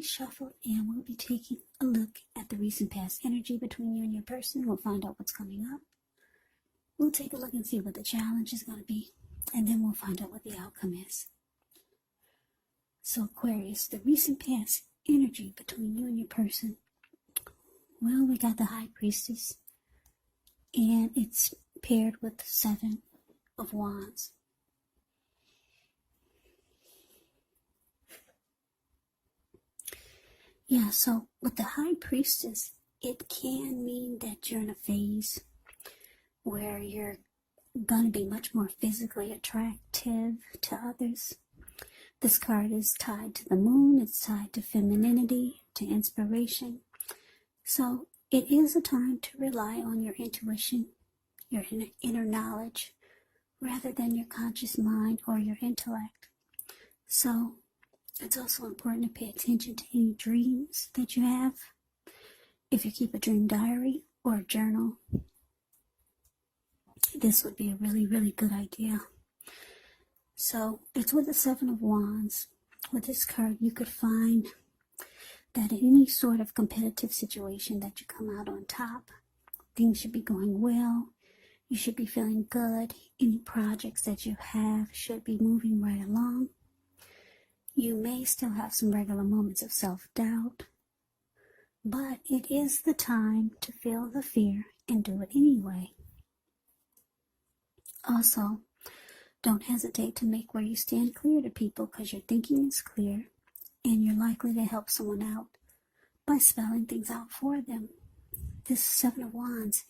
shuffled, and we'll be taking a look at the recent past energy between you and your person. We'll find out what's coming up. We'll take a look and see what the challenge is going to be, and then we'll find out what the outcome is. So Aquarius, the recent past energy between you and your person. Well, we got the High Priestess, and it's paired with the Seven of Wands. Yeah, so with the High Priestess, it can mean that you're in a phase where you're going to be much more physically attractive to others. This card is tied to the moon. It's tied to femininity, to inspiration. So it is a time to rely on your intuition, your inner knowledge, rather than your conscious mind or your intellect. So it's also important to pay attention to any dreams that you have. If you keep a dream diary or a journal, this would be a really, really good idea. So it's with the Seven of Wands. With this card, you could find that in any sort of competitive situation that you come out on top. Things should be going well. You should be feeling good. Any projects that you have should be moving right along. You may still have some regular moments of self-doubt, but it is the time to feel the fear and do it anyway. Also, don't hesitate to make where you stand clear to people, because your thinking is clear and you're likely to help someone out by spelling things out for them. This Seven of Wands,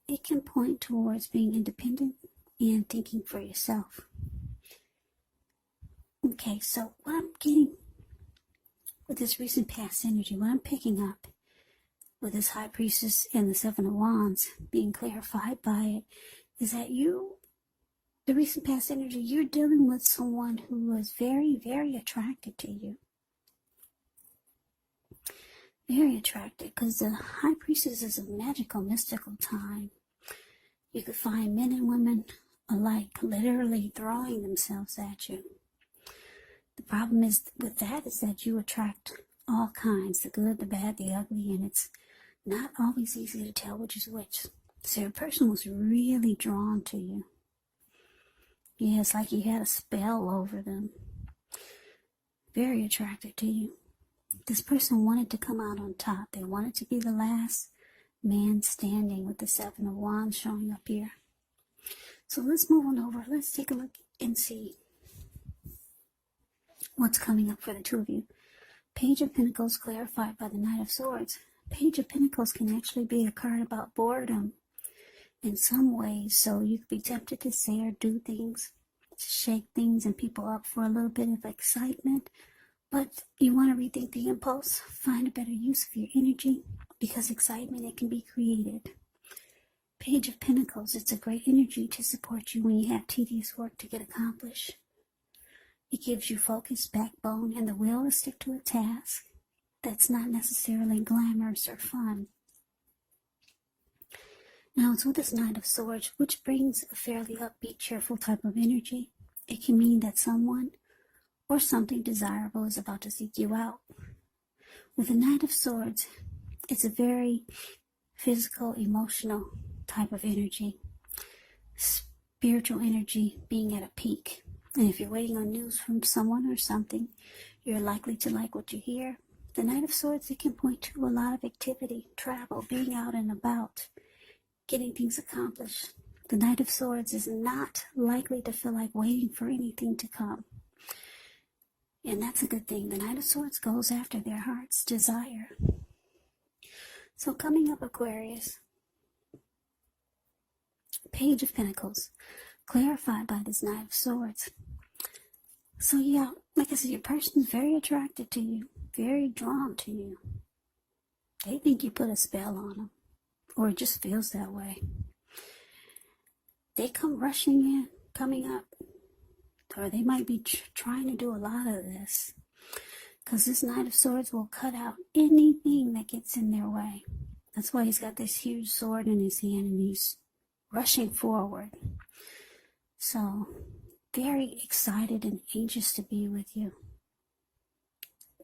it can point towards being independent and thinking for yourself. Okay, so what I'm getting with this recent past energy, what I'm picking up with this High Priestess and the Seven of Wands being clarified by it, is that the recent past energy, you're dealing with someone who is very, very attracted to you. Very attracted, because the High Priestess is a magical, mystical time. You could find men and women alike literally throwing themselves at you. The problem is with that is that you attract all kinds, the good, the bad, the ugly, and it's not always easy to tell which is which. So your person was really drawn to you. Yeah, it's like you had a spell over them. Very attracted to you. This person wanted to come out on top. They wanted to be the last man standing, with the Seven of Wands showing up here. So let's move on over. Let's take a look and see what's coming up for the two of you. Page of Pentacles clarified by the Knight of Swords. Page of Pentacles can actually be a card about boredom in some ways. So you could be tempted to say or do things to shake things and people up for a little bit of excitement. But you want to rethink the impulse, find a better use of your energy, because excitement, it can be created. Page of Pentacles, it's a great energy to support you when you have tedious work to get accomplished. It gives you focus, backbone, and the will to stick to a task that's not necessarily glamorous or fun. Now it's with this Knight of Swords, which brings a fairly upbeat, cheerful type of energy. It can mean that someone or something desirable is about to seek you out. With the Knight of Swords, it's a very physical, emotional type of energy. Spiritual energy being at a peak. And if you're waiting on news from someone or something, you're likely to like what you hear. The Knight of Swords, it can point to a lot of activity, travel, being out and about, getting things accomplished. The Knight of Swords is not likely to feel like waiting for anything to come. And that's a good thing. The Knight of Swords goes after their heart's desire. So coming up, Aquarius, Page of Pentacles, clarified by this Knight of Swords. So yeah, like I said, your person's very attracted to you, very drawn to you. They think you put a spell on them, or it just feels that way. They come rushing in, coming up. Or they might be trying to do a lot of this, because this Knight of Swords will cut out anything that gets in their way. That's why he's got this huge sword in his hand and he's rushing forward. So, very excited and anxious to be with you.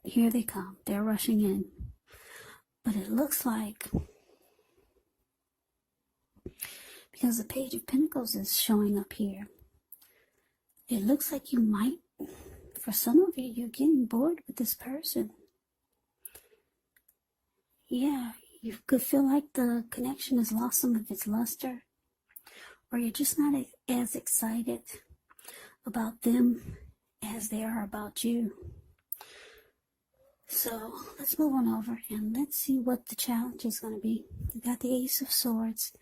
Here they come. They're rushing in. But it looks like, because the Page of Pentacles is showing up here, it looks like you might, for some of you, you're getting bored with this person. Yeah, you could feel like the connection has lost some of its luster, or you're just not as excited about them as they are about you. So let's move on over and let's see what the challenge is going to be. You got the Ace of Swords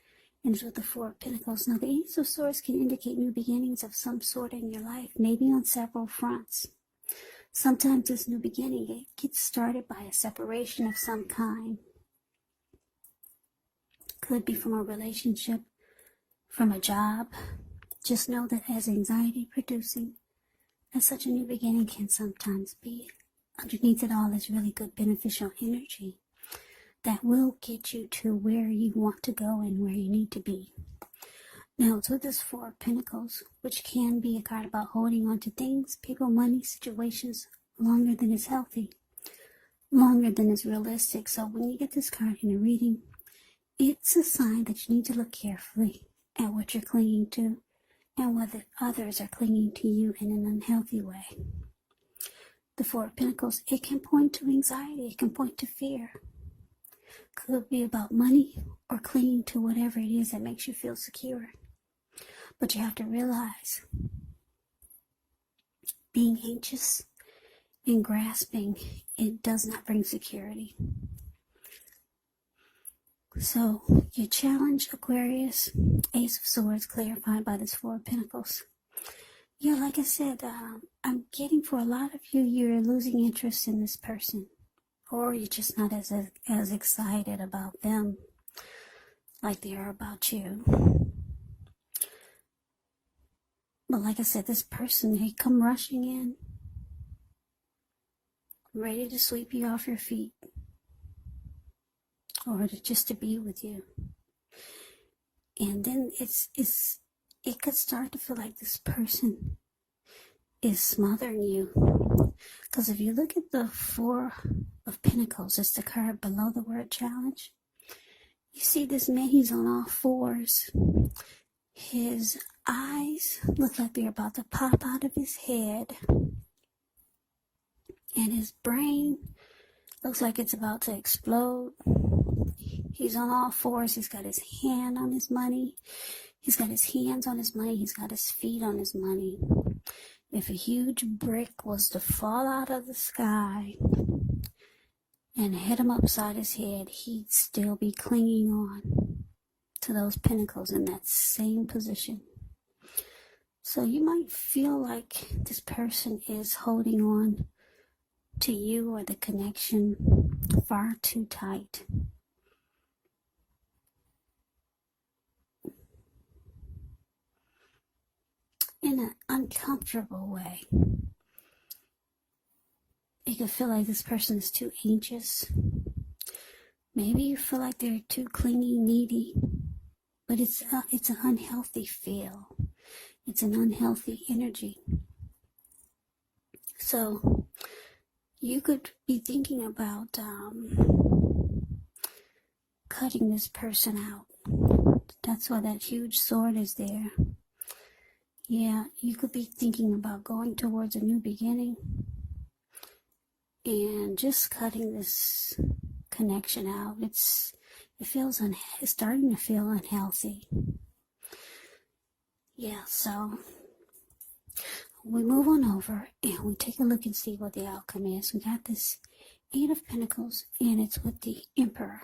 and it's with the Four of Pentacles. Now the Ace of Swords can indicate new beginnings of some sort in your life, maybe on several fronts. Sometimes this new beginning, it gets started by a separation of some kind. Could be from a relationship, from a job. Just know that as anxiety producing, as such a new beginning can sometimes be, underneath it all is really good beneficial energy that will get you to where you want to go and where you need to be. Now it's with this Four of Pentacles, which can be a card about holding on to things, people, money, situations longer than is healthy, longer than is realistic. So when you get this card in a reading, it's a sign that you need to look carefully at what you're clinging to and whether others are clinging to you in an unhealthy way. The Four of Pentacles, it can point to anxiety, it can point to fear. Could be about money or clinging to whatever it is that makes you feel secure. But you have to realize, being anxious and grasping, it does not bring security. So, your challenge, Aquarius, Ace of Swords, clarified by this Four of Pentacles. Yeah, like I said, I'm getting for a lot of you, you're losing interest in this person. Or you're just not as excited about them like they are about you. But like I said, this person, they come rushing in, ready to sweep you off your feet. Or just to be with you. And then it could start to feel like this person is smothering you. Because if you look at the Four of Pentacles, it's the card below the word challenge. You see this man, he's on all fours. His eyes look like they're about to pop out of his head. And his brain looks like it's about to explode. He's on all fours. He's got his hand on his money. He's got his hands on his money. He's got his feet on his money. If a huge brick was to fall out of the sky and hit him upside his head, he'd still be clinging on to those pentacles in that same position. So you might feel like this person is holding on to you or the connection far too tight. In an uncomfortable way. You can feel like this person is too anxious. Maybe you feel like they're too clingy, needy. But it's an unhealthy feel. It's an unhealthy energy. So you could be thinking about cutting this person out. That's why that huge sword is there. Yeah, you could be thinking about going towards a new beginning and just cutting this connection out. It's starting to feel unhealthy. Yeah, so we move on over and we take a look and see what the outcome is. We got this Eight of Pentacles and it's with the Emperor.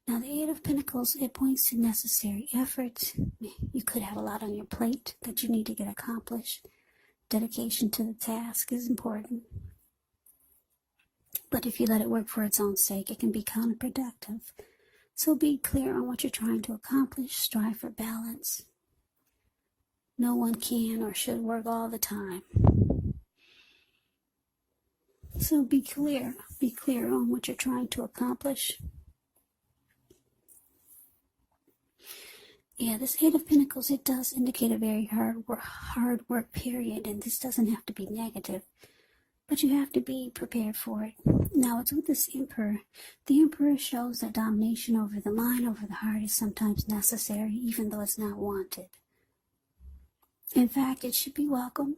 Now the Eight of Pentacles, it points to necessary efforts. You could have a lot on your plate that you need to get accomplished. Dedication to the task is important. But if you let it work for its own sake, it can be counterproductive. So be clear on what you're trying to accomplish. Strive for balance. No one can or should work all the time. So be clear. Be clear on what you're trying to accomplish. Yeah, this Eight of Pentacles, it does indicate a very hard work period, and this doesn't have to be negative. but you have to be prepared for it. Now, it's with this Emperor. The Emperor shows that domination over the mind, over the heart, is sometimes necessary, even though it's not wanted. In fact, it should be welcome.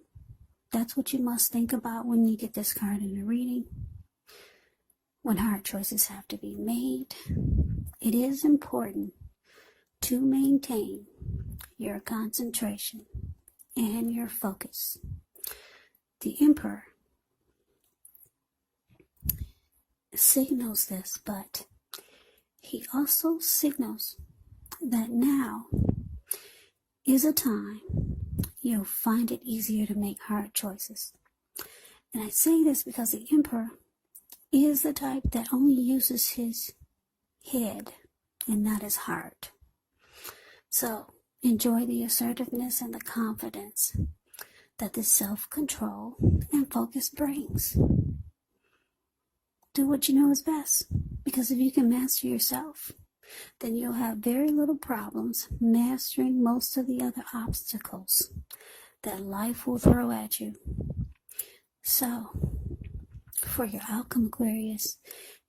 That's what you must think about when you get this card in a reading. When hard choices have to be made, it is important to maintain your concentration and your focus. The Emperor signals this, but he also signals that now is a time you'll find it easier to make hard choices. And I say this because the Emperor is the type that only uses his head and not his heart. So enjoy the assertiveness and the confidence that the self-control and focus brings. Do what you know is best, because if you can master yourself, then you'll have very little problems mastering most of the other obstacles that life will throw at you. So, for your outcome, Aquarius,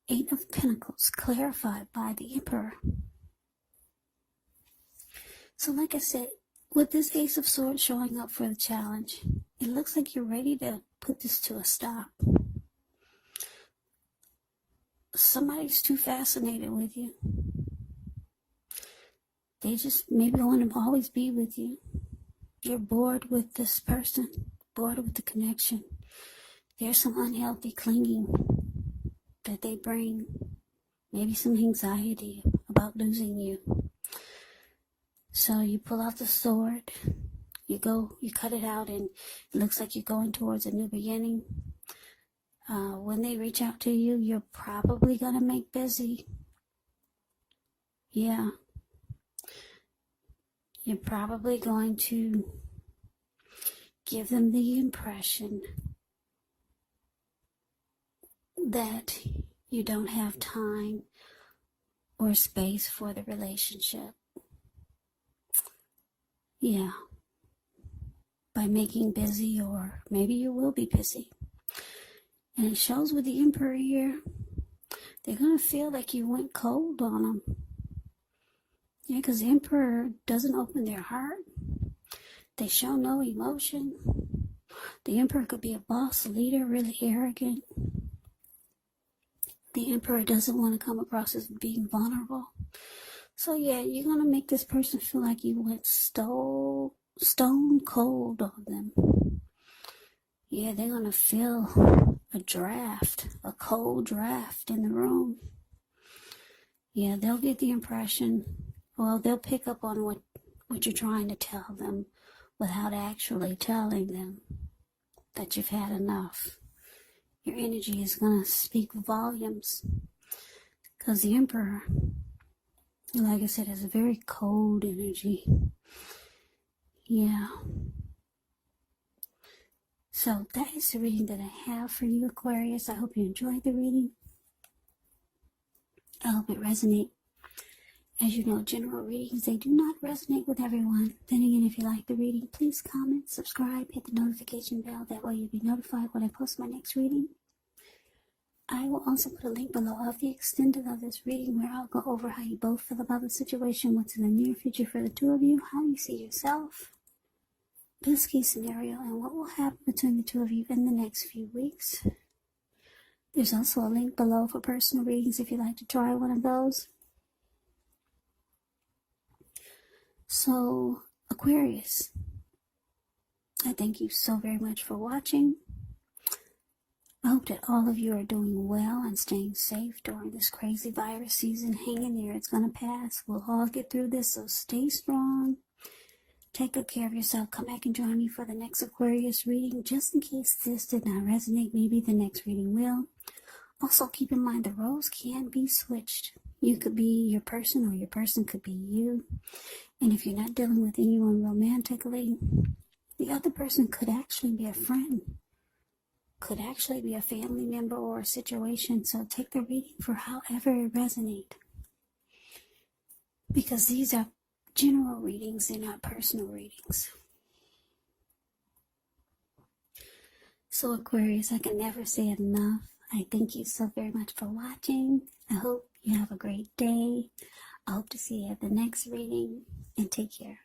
8 of Pentacles, clarified by the Emperor. So like I said, with this Ace of Swords showing up for the challenge, it looks like you're ready to put this to a stop. Somebody's too fascinated with you. They just maybe want to always be with you. You're bored with this person, bored with the connection. There's some unhealthy clinging that they bring. Maybe some anxiety about losing you. So you pull out the sword, you cut it out, and it looks like you're going towards a new beginning. When they reach out to you, you're probably going to make busy. Yeah. You're probably going to give them the impression that you don't have time or space for the relationship. Yeah. By making busy, or maybe you will be busy. And it shows with the Emperor here, they're going to feel like you went cold on them. Yeah, because the Emperor doesn't open their heart. They show no emotion. The Emperor could be a boss leader, really arrogant. The Emperor doesn't want to come across as being vulnerable. So yeah, you're going to make this person feel like you went stone cold on them. Yeah, they're going to feel a cold draft in the room. Yeah, they'll get the impression, well, they'll pick up on what you're trying to tell them without actually telling them that you've had enough. Your energy is going to speak volumes, because the Emperor, like I said, has a very cold energy. Yeah. So that is the reading that I have for you, Aquarius. I hope you enjoyed the reading. I hope it resonates. As you know, general readings, they do not resonate with everyone. Then again, if you like the reading, please comment, subscribe, hit the notification bell. That way you'll be notified when I post my next reading. I will also put a link below of the extended of this reading, where I'll go over how you both feel about the situation, what's in the near future for the two of you, how you see yourself, best case scenario, and what will happen between the two of you in the next few weeks. There's also a link below for personal readings if you'd like to try one of those. So, Aquarius, I thank you so very much for watching. I hope that all of you are doing well and staying safe during this crazy virus season. Hang in there. It's going to pass. We'll all get through this, so stay strong. Take good care of yourself. Come back and join me for the next Aquarius reading. Just in case this did not resonate, maybe the next reading will. Also, keep in mind the roles can be switched. You could be your person, or your person could be you. And if you're not dealing with anyone romantically, the other person could actually be a friend, could actually be a family member or a situation. So take the reading for however it resonates, because these are general readings, they're not personal readings. So Aquarius, I can never say it enough. I thank you so very much for watching. I hope you have a great day. I hope to see you at the next reading, and take care.